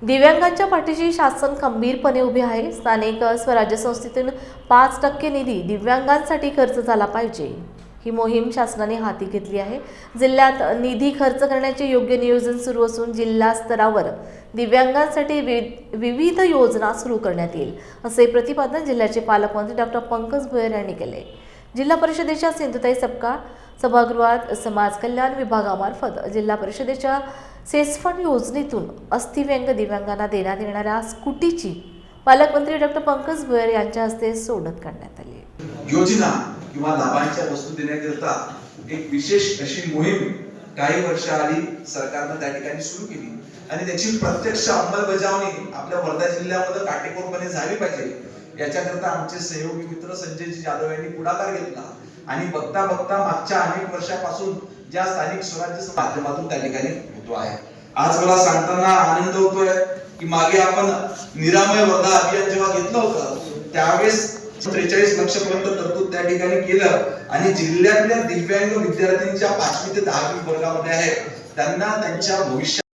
दिव्यांगांच्या पाठीशी शासन खंबीरपणे उभे आहे। स्थानिक स्वराज्य संस्थेतून 5% निधी दिव्यांगांसाठी खर्च झाला पाहिजे, ही मोहीम शासनाने हाती घेतली आहे। जिल्ह्यात निधी खर्च करण्याचे योग्य नियोजन सुरू असून जिल्हा स्तरावर दिव्यांगांसाठी विविध योजना सुरू करण्यात येईल, असे प्रतिपादन जिल्ह्याचे पालकमंत्री डॉ. पंकज भुयार यांनी केले। जिल्हा परिषदेच्या सिंधुताई सपकाळ सभागृहात समाज कल्याण विभागामार्फत जिल्हा परिषदेच्या सेसफंड योजनेतून अस्थिव्यंग दिव्यांगांना देण्यात येणाऱ्या स्कूटीची पालकमंत्री डॉ. पंकज भुयार यांच्या हस्ते सोडत काढण्यात आली। योजना किंवा लाभांच्या वस्तू देण्याकरिता एक विशेष अशी मोहीम काही वर्षाआधी सरकारने त्या ठिकाणी सुरू केली आणि त्याची प्रत्यक्ष अंमलबजावणी आपल्या वर्धा जिल्ह्यामध्ये काटेकोरपणे झाली पाहिजे, याच्याकरता आमचे सहयोगी मित्र संजयजी जाधव यांनी पुढाकार घेतला आणि बघता बघता मागच्या अनेक वर्षापासून ज्या स्थानिक स्वराज्य माध्यमातून त्या ठिकाणी होतो आहे। आज मला सांगताना आनंद होतोय की मागे आपण निरामय वर्धा अभियान जेव्हा घेतलं होतं त्यावेळेस 43 लक्ष पर्यंत तरतूद त्या ठिकाणी केलं आणि जिल्ह्यातल्या दिव्यांग विद्यार्थ्यांच्या 5वी ते 10वी वर्गामध्ये आहेत त्यांना त्यांच्या भविष्यात